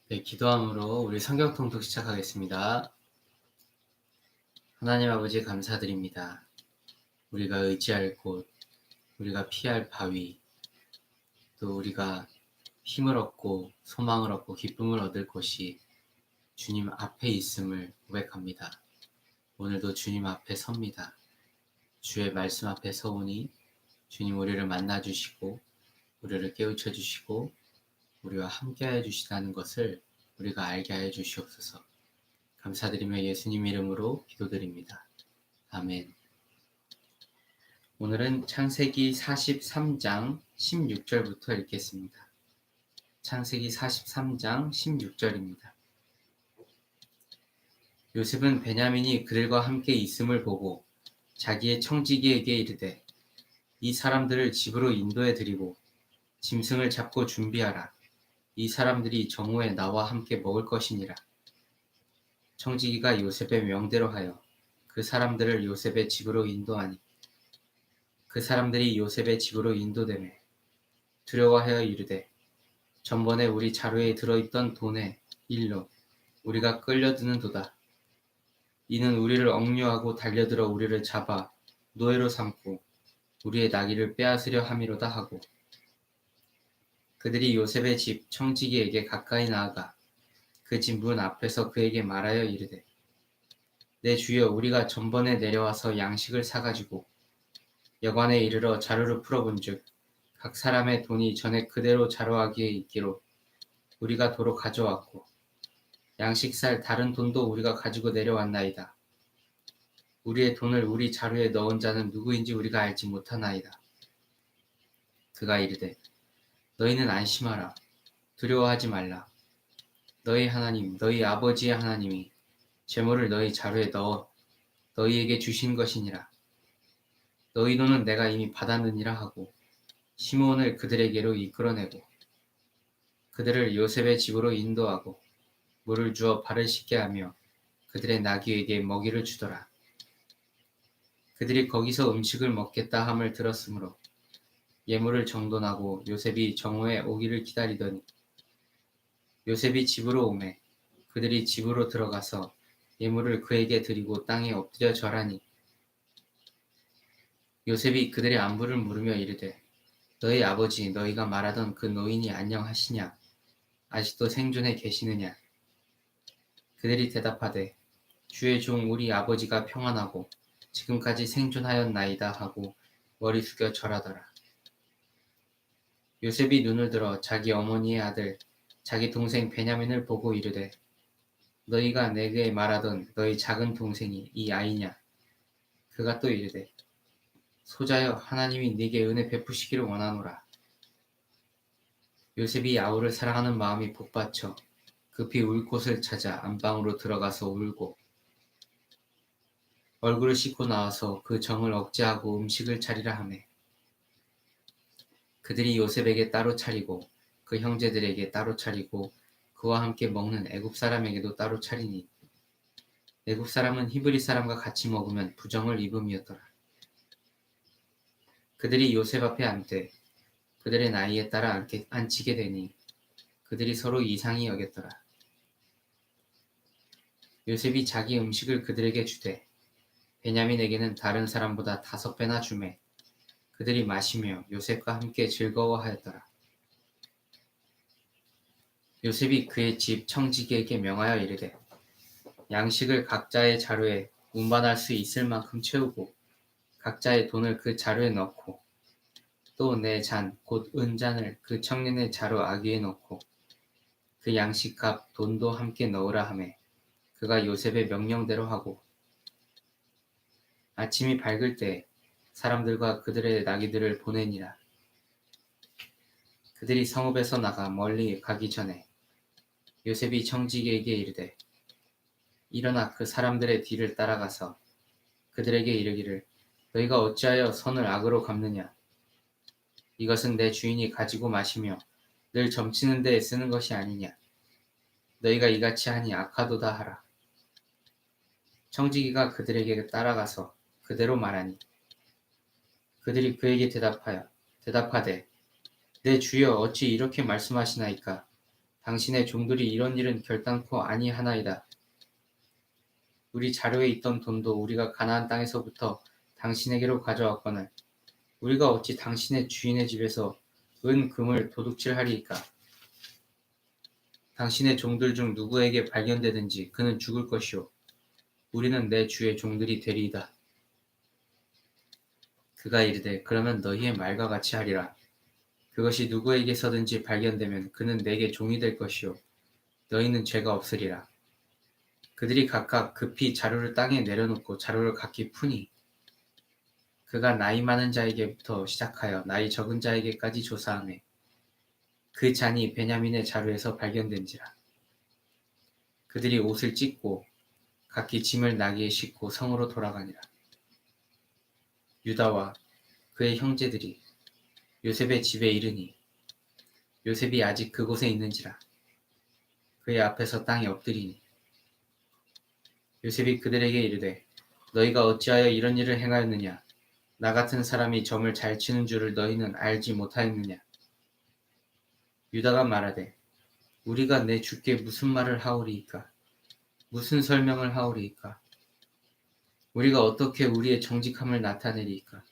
네, 기도함으로 우리 성경 통독 시작하겠습니다. 하나님 아버지 감사드립니다. 우리가 의지할 곳, 우리가 피할 바위, 또 우리가 힘을 얻고 소망을 얻고 기쁨을 얻을 곳이 주님 앞에 있음을 고백합니다. 오늘도 주님 앞에 섭니다. 주의 말씀 앞에 서오니 주님 우리를 만나주시고 우리를 깨우쳐 주시고 우리와 함께하여 주시다는 것을 우리가 알게 하여 주시옵소서. 감사드리며 예수님 이름으로 기도드립니다. 아멘. 오늘은 창세기 43장 16절부터 읽겠습니다. 창세기 43장 16절입니다. 요셉은 베냐민이 그들과 함께 있음을 보고 자기의 청지기에게 이르되 이 사람들을 집으로 인도해 드리고 짐승을 잡고 준비하라. 이 사람들이 정오에 나와 함께 먹을 것이니라. 청지기가 요셉의 명대로 하여 그 사람들을 요셉의 집으로 인도하니 그 사람들이 요셉의 집으로 인도되매 두려워하여 이르되 전번에 우리 자루에 들어있던 돈의 일로 우리가 끌려드는도다. 이는 우리를 억류하고 달려들어 우리를 잡아 노예로 삼고 우리의 나귀를 빼앗으려 함이로다 하고 그들이 요셉의 집 청지기에게 가까이 나아가 그 집 문 앞에서 그에게 말하여 이르되 내 주여 우리가 전번에 내려와서 양식을 사가지고 여관에 이르러 자루를 풀어본즉 각 사람의 돈이 전에 그대로 자루아기에 있기로 우리가 도로 가져왔고 양식 살 다른 돈도 우리가 가지고 내려왔나이다. 우리의 돈을 우리 자루에 넣은 자는 누구인지 우리가 알지 못하나이다. 그가 이르되 너희는 안심하라. 두려워하지 말라. 너희 하나님 너희 아버지의 하나님이 재물을 너희 자루에 넣어 너희에게 주신 것이니라. 너희 돈은 내가 이미 받았느니라 하고 시므온을 그들에게로 이끌어내고 그들을 요셉의 집으로 인도하고 물을 주어 발을 씻게 하며 그들의 나귀에게 먹이를 주더라. 그들이 거기서 음식을 먹겠다 함을 들었으므로 예물을 정돈하고 요셉이 정오에 오기를 기다리더니 요셉이 집으로 오매 그들이 집으로 들어가서 예물을 그에게 드리고 땅에 엎드려 절하니 요셉이 그들의 안부를 물으며 이르되 너희 아버지 너희가 말하던 그 노인이 안녕하시냐 아직도 생존해 계시느냐. 그들이 대답하되 주의 종 우리 아버지가 평안하고 지금까지 생존하였나이다 하고 머리 숙여 절하더라. 요셉이 눈을 들어 자기 어머니의 아들 자기 동생 베냐민을 보고 이르되 너희가 내게 말하던 너희 작은 동생이 이 아이냐. 그가 또 이르되 소자여 하나님이 네게 은혜 베푸시기를 원하노라. 요셉이 아우를 사랑하는 마음이 복받쳐 급히 울 곳을 찾아 안방으로 들어가서 울고 얼굴을 씻고 나와서 그 정을 억제하고 음식을 차리라 하매 그들이 요셉에게 따로 차리고 그 형제들에게 따로 차리고 그와 함께 먹는 애굽 사람에게도 따로 차리니 애굽 사람은 히브리 사람과 같이 먹으면 부정을 입음이었더라. 그들이 요셉 앞에 앉되 그들의 나이에 따라 앉히게 되니 그들이 서로 이상히 여겼더라. 요셉이 자기 음식을 그들에게 주되 베냐민에게는 다른 사람보다 5배나 주매 그들이 마시며 요셉과 함께 즐거워하였더라. 요셉이 그의 집 청지기에게 명하여 이르되 양식을 각자의 자루에 운반할 수 있을 만큼 채우고 각자의 돈을 그 자루에 넣고 또 내 잔 곧 은잔을 그 청년의 자루 아기에 넣고 그 양식값 돈도 함께 넣으라 하매 그가 요셉의 명령대로 하고 아침이 밝을 때 사람들과 그들의 나귀들을 보내니라. 그들이 성읍에서 나가 멀리 가기 전에 요셉이 청지기에게 이르되 일어나 그 사람들의 뒤를 따라가서 그들에게 이르기를 너희가 어찌하여 선을 악으로 갚느냐. 이것은 내 주인이 가지고 마시며 늘 점치는 데에 쓰는 것이 아니냐. 너희가 이같이 하니 악하도다 하라. 청지기가 그들에게 따라가서 그대로 말하니 그들이 그에게 대답하되 내 주여 어찌 이렇게 말씀하시나이까. 당신의 종들이 이런 일은 결단코 아니하나이다. 우리 자료에 있던 돈도 우리가 가나안 땅에서부터 당신에게로 가져왔거늘 우리가 어찌 당신의 주인의 집에서 은 금을 도둑질하리이까. 당신의 종들 중 누구에게 발견되든지 그는 죽을 것이요 우리는 내 주의 종들이 되리이다. 그가 이르되 그러면 너희의 말과 같이 하리라. 그것이 누구에게서든지 발견되면 그는 내게 종이 될 것이요 너희는 죄가 없으리라. 그들이 각각 급히 자루를 땅에 내려놓고 자루를 각기 푸니 그가 나이 많은 자에게부터 시작하여 나이 적은 자에게까지 조사하매 그 잔이 베냐민의 자루에서 발견된지라. 그들이 옷을 찢고 각기 짐을 나귀에 싣고 성으로 돌아가니라. 유다와 그의 형제들이 요셉의 집에 이르니 요셉이 아직 그곳에 있는지라. 그의 앞에서 땅에 엎드리니 요셉이 그들에게 이르되 너희가 어찌하여 이런 일을 행하였느냐. 나 같은 사람이 점을 잘 치는 줄을 너희는 알지 못하였느냐. 유다가 말하되 우리가 내 주께 무슨 말을 하오리이까. 무슨 설명을 하오리이까. 우리가 어떻게 우리의 정직함을 나타내리이까.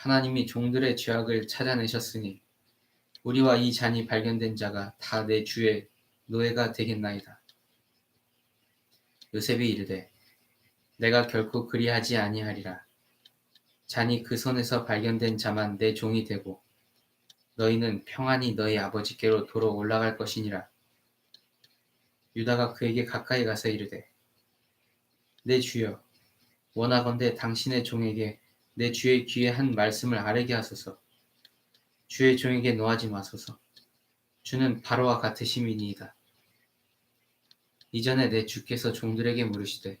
하나님이 종들의 죄악을 찾아내셨으니 우리와 이 잔이 발견된 자가 다 내 주의 노예가 되겠나이다. 요셉이 이르되 내가 결코 그리하지 아니하리라. 잔이 그 손에서 발견된 자만 내 종이 되고 너희는 평안히 너희 아버지께로 도로 올라갈 것이니라. 유다가 그에게 가까이 가서 이르되 내 주여 원하건대 당신의 종에게 내 주의 귀에 한 말씀을 아뢰게 하소서. 주의 종에게 노하지 마소서. 주는 바로와 같으심이니이다. 이전에 내 주께서 종들에게 물으시되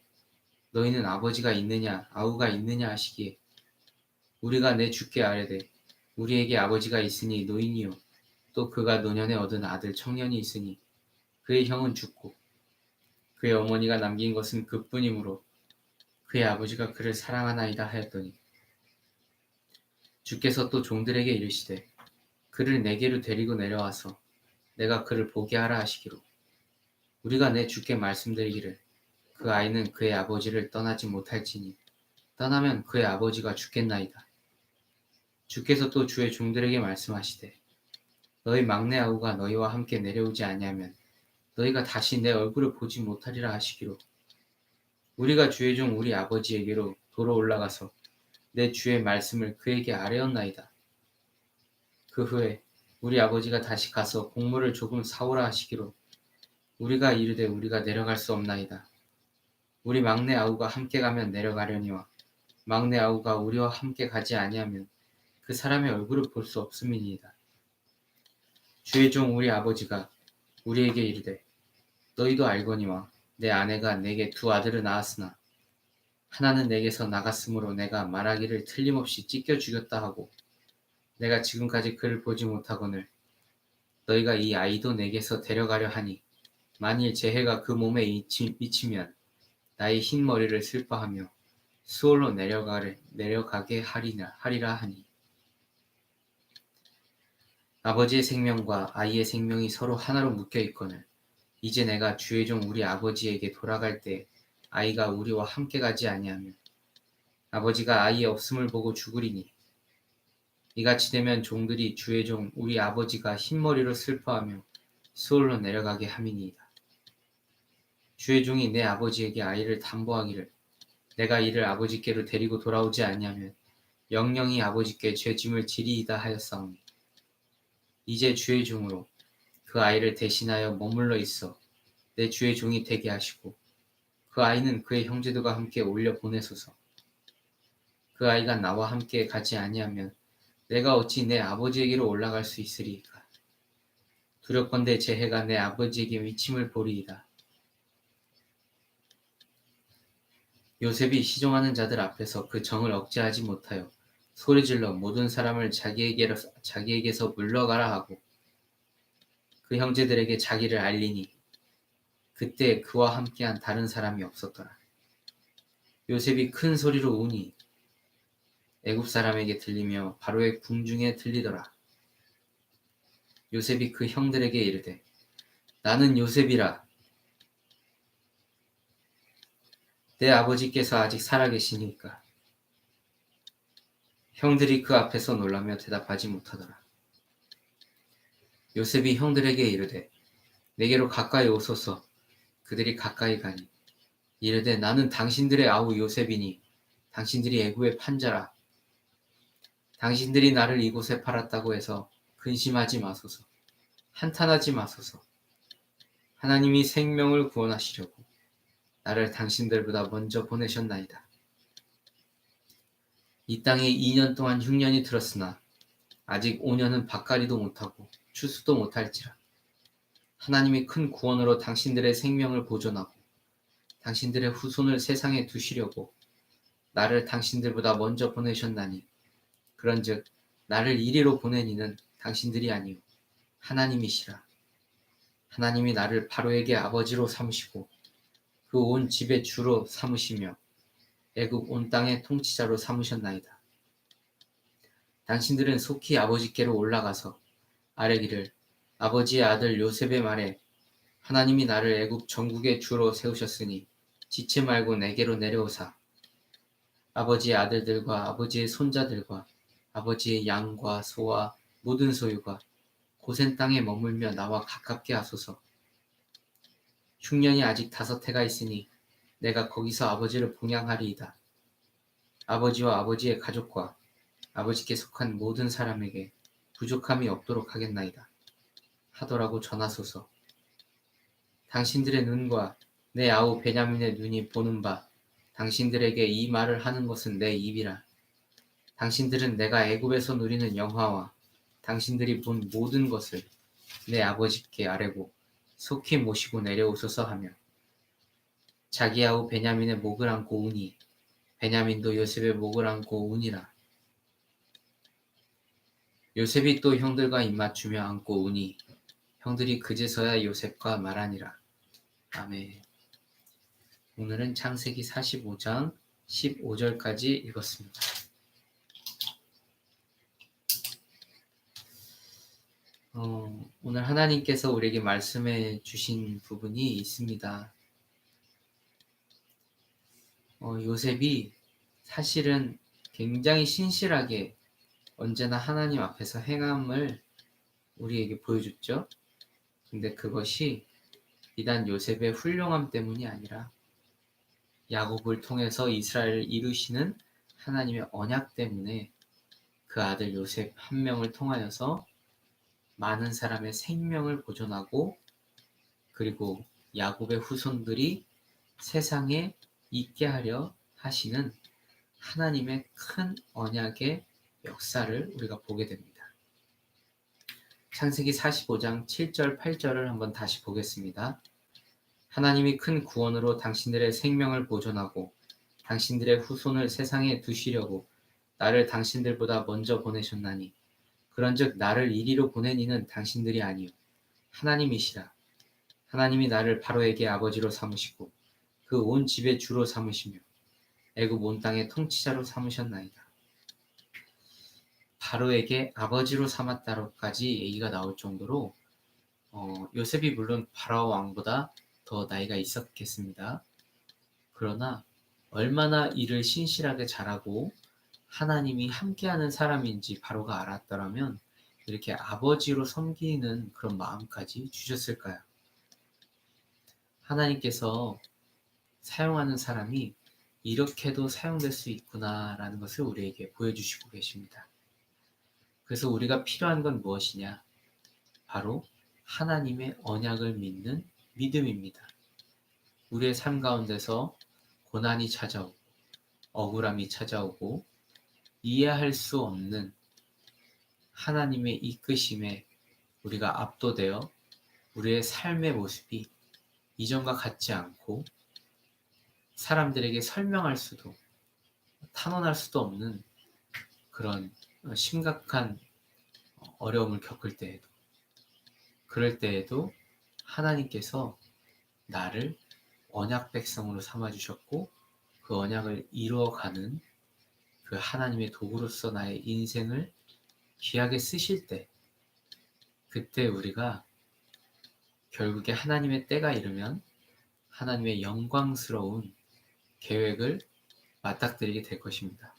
너희는 아버지가 있느냐 아우가 있느냐 하시기에 우리가 내 주께 아뢰되 우리에게 아버지가 있으니 노인이요 또 그가 노년에 얻은 아들 청년이 있으니 그의 형은 죽고 그의 어머니가 남긴 것은 그뿐이므로 그의 아버지가 그를 사랑하나이다 하였더니 주께서 또 종들에게 이르시되 그를 내게로 데리고 내려와서 내가 그를 보게 하라 하시기로 우리가 내 주께 말씀드리기를 그 아이는 그의 아버지를 떠나지 못할지니 떠나면 그의 아버지가 죽겠나이다. 주께서 또 주의 종들에게 말씀하시되 너희 막내 아우가 너희와 함께 내려오지 아니하면 너희가 다시 내 얼굴을 보지 못하리라 하시기로 우리가 주의 종 우리 아버지에게로 도로 올라가서 내 주의 말씀을 그에게 아뢰었나이다. 그 후에 우리 아버지가 다시 가서 곡물을 조금 사오라 하시기로 우리가 이르되 우리가 내려갈 수 없나이다. 우리 막내 아우가 함께 가면 내려가려니와 막내 아우가 우리와 함께 가지 아니하면 그 사람의 얼굴을 볼 수 없음이니이다. 주의 종 우리 아버지가 우리에게 이르되 너희도 알거니와 내 아내가 내게 두 아들을 낳았으나 하나는 내게서 나갔으므로 내가 말하기를 틀림없이 찢겨 죽였다 하고 내가 지금까지 그를 보지 못하거늘 너희가 이 아이도 내게서 데려가려 하니 만일 재해가 그 몸에 미치면 나의 흰 머리를 슬퍼하며 수월로 내려가게 하리라 하니 아버지의 생명과 아이의 생명이 서로 하나로 묶여 있거늘 이제 내가 주의 종 우리 아버지에게 돌아갈 때 아이가 우리와 함께 가지 아니하면 아버지가 아이의 없음을 보고 죽으리니 이같이 되면 종들이 주의 종 우리 아버지가 흰머리로 슬퍼하며 수월로 내려가게 함이니이다. 주의 종이 내 아버지에게 아이를 담보하기를 내가 이를 아버지께로 데리고 돌아오지 아니하면 영영이 아버지께 죄짐을 지리이다 하였사오니 이제 주의 종으로 그 아이를 대신하여 머물러 있어 내 주의 종이 되게 하시고 그 아이는 그의 형제들과 함께 올려 보내소서. 그 아이가 나와 함께 가지 아니하면 내가 어찌 내 아버지에게로 올라갈 수 있으리이까. 두렵건대 재해가 내 아버지에게 미침을 보리이다. 요셉이 시종하는 자들 앞에서 그 정을 억제하지 못하여 소리질러 모든 사람을 자기에게서 물러가라 하고 그 형제들에게 자기를 알리니 그때 그와 함께한 다른 사람이 없었더라. 요셉이 큰 소리로 우니 애굽 사람에게 들리며 바로의 궁중에 들리더라. 요셉이 그 형들에게 이르되 나는 요셉이라. 내 아버지께서 아직 살아계시니까. 형들이 그 앞에서 놀라며 대답하지 못하더라. 요셉이 형들에게 이르되 내게로 가까이 오소서. 그들이 가까이 가니 이르되 나는 당신들의 아우 요셉이니 당신들이 애굽의 판자라. 당신들이 나를 이곳에 팔았다고 해서 근심하지 마소서. 한탄하지 마소서. 하나님이 생명을 구원하시려고 나를 당신들보다 먼저 보내셨나이다. 이 땅에 2년 동안 흉년이 들었으나 아직 5년은 밭가리도 못하고 추수도 못할지라. 하나님이 큰 구원으로 당신들의 생명을 보존하고 당신들의 후손을 세상에 두시려고 나를 당신들보다 먼저 보내셨나니 그런즉 나를 이리로 보낸 이는 당신들이 아니요 하나님이시라. 하나님이 나를 바로에게 아버지로 삼으시고 그 온 집의 주로 삼으시며 애굽 온 땅의 통치자로 삼으셨나이다. 당신들은 속히 아버지께로 올라가서 아뢰기를 아버지의 아들 요셉의 말에 하나님이 나를 애굽 전국의 주로 세우셨으니 지체 말고 내게로 내려오사 아버지의 아들들과 아버지의 손자들과 아버지의 양과 소와 모든 소유가 고센 땅에 머물며 나와 가깝게 하소서. 흉년이 아직 5해가 있으니 내가 거기서 아버지를 봉양하리이다. 아버지와 아버지의 가족과 아버지께 속한 모든 사람에게 부족함이 없도록 하겠나이다. 하더라고 전하소서. 당신들의 눈과 내 아우 베냐민의 눈이 보는 바 당신들에게 이 말을 하는 것은 내 입이라. 당신들은 내가 애굽에서 누리는 영화와 당신들이 본 모든 것을 내 아버지께 아뢰고 속히 모시고 내려오소서 하며 자기 아우 베냐민의 목을 안고 우니 베냐민도 요셉의 목을 안고 우니라. 요셉이 또 형들과 입맞추며 안고 우니 형들이 그제서야 요셉과 말하니라. 아멘. 오늘은 창세기 45장 15절까지 읽었습니다. 오늘 하나님께서 우리에게 말씀해 주신 부분이 있습니다. 요셉이 사실은 굉장히 신실하게 언제나 하나님 앞에서 행함을 우리에게 보여줬죠. 근데 그것이 비단 요셉의 훌륭함 때문이 아니라 야곱을 통해서 이스라엘을 이루시는 하나님의 언약 때문에 그 아들 요셉 한 명을 통하여서 많은 사람의 생명을 보존하고 그리고 야곱의 후손들이 세상에 있게 하려 하시는 하나님의 큰 언약의 역사를 우리가 보게 됩니다. 창세기 45장 7절 8절을 한번 다시 보겠습니다. 하나님이 큰 구원으로 당신들의 생명을 보존하고 당신들의 후손을 세상에 두시려고 나를 당신들보다 먼저 보내셨나니 그런즉 나를 이리로 보낸 이는 당신들이 아니요 하나님이시라. 하나님이 나를 바로에게 아버지로 삼으시고 그 온 집의 주로 삼으시며 애굽 온 땅의 통치자로 삼으셨나이다. 바로에게 아버지로 삼았다로까지 얘기가 나올 정도로 요셉이 물론 바라오 왕보다 더 나이가 있었겠습니다. 그러나 얼마나 일을 신실하게 잘하고 하나님이 함께하는 사람인지 바로가 알았더라면 이렇게 아버지로 섬기는 그런 마음까지 주셨을까요? 하나님께서 사용하는 사람이 이렇게도 사용될 수 있구나라는 것을 우리에게 보여주시고 계십니다. 그래서 우리가 필요한 건 무엇이냐? 바로 하나님의 언약을 믿는 믿음입니다. 우리의 삶 가운데서 고난이 찾아오고 억울함이 찾아오고 이해할 수 없는 하나님의 이끄심에 우리가 압도되어 우리의 삶의 모습이 이전과 같지 않고 사람들에게 설명할 수도 탄원할 수도 없는 그런 심각한 어려움을 겪을 때에도 그럴 때에도 하나님께서 나를 언약 백성으로 삼아주셨고 그 언약을 이루어가는 그 하나님의 도구로서 나의 인생을 귀하게 쓰실 때 그때 우리가 결국에 하나님의 때가 이르면 하나님의 영광스러운 계획을 맞닥뜨리게 될 것입니다.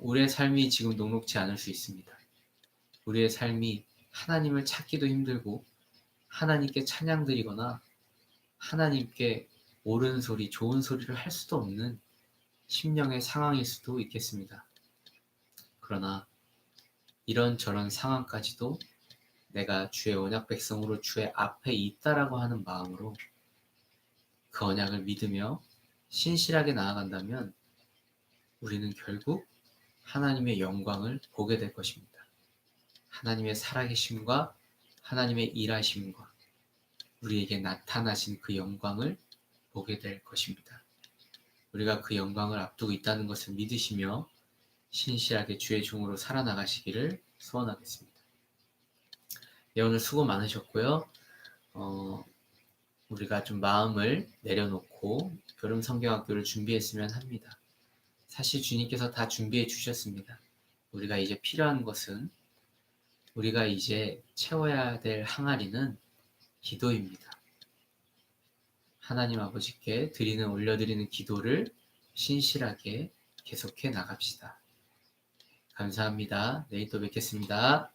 우리의 삶이 지금 녹록지 않을 수 있습니다. 우리의 삶이 하나님을 찾기도 힘들고 하나님께 찬양 드리거나 하나님께 옳은 소리, 좋은 소리를 할 수도 없는 심령의 상황일 수도 있겠습니다. 그러나 이런저런 상황까지도 내가 주의 언약 백성으로 주의 앞에 있다라고 하는 마음으로 그 언약을 믿으며 신실하게 나아간다면 우리는 결국 하나님의 영광을 보게 될 것입니다. 하나님의 살아계심과 하나님의 일하심과 우리에게 나타나신 그 영광을 보게 될 것입니다. 우리가 그 영광을 앞두고 있다는 것을 믿으시며 신실하게 주의 종으로 살아나가시기를 소원하겠습니다. 네, 오늘 수고 많으셨고요. 우리가 좀 마음을 내려놓고 여름 성경학교를 준비했으면 합니다. 사실 주님께서 다 준비해 주셨습니다. 우리가 이제 필요한 것은 우리가 이제 채워야 될 항아리는 기도입니다. 하나님 아버지께 올려드리는 기도를 신실하게 계속해 나갑시다. 감사합니다. 내일 또 뵙겠습니다.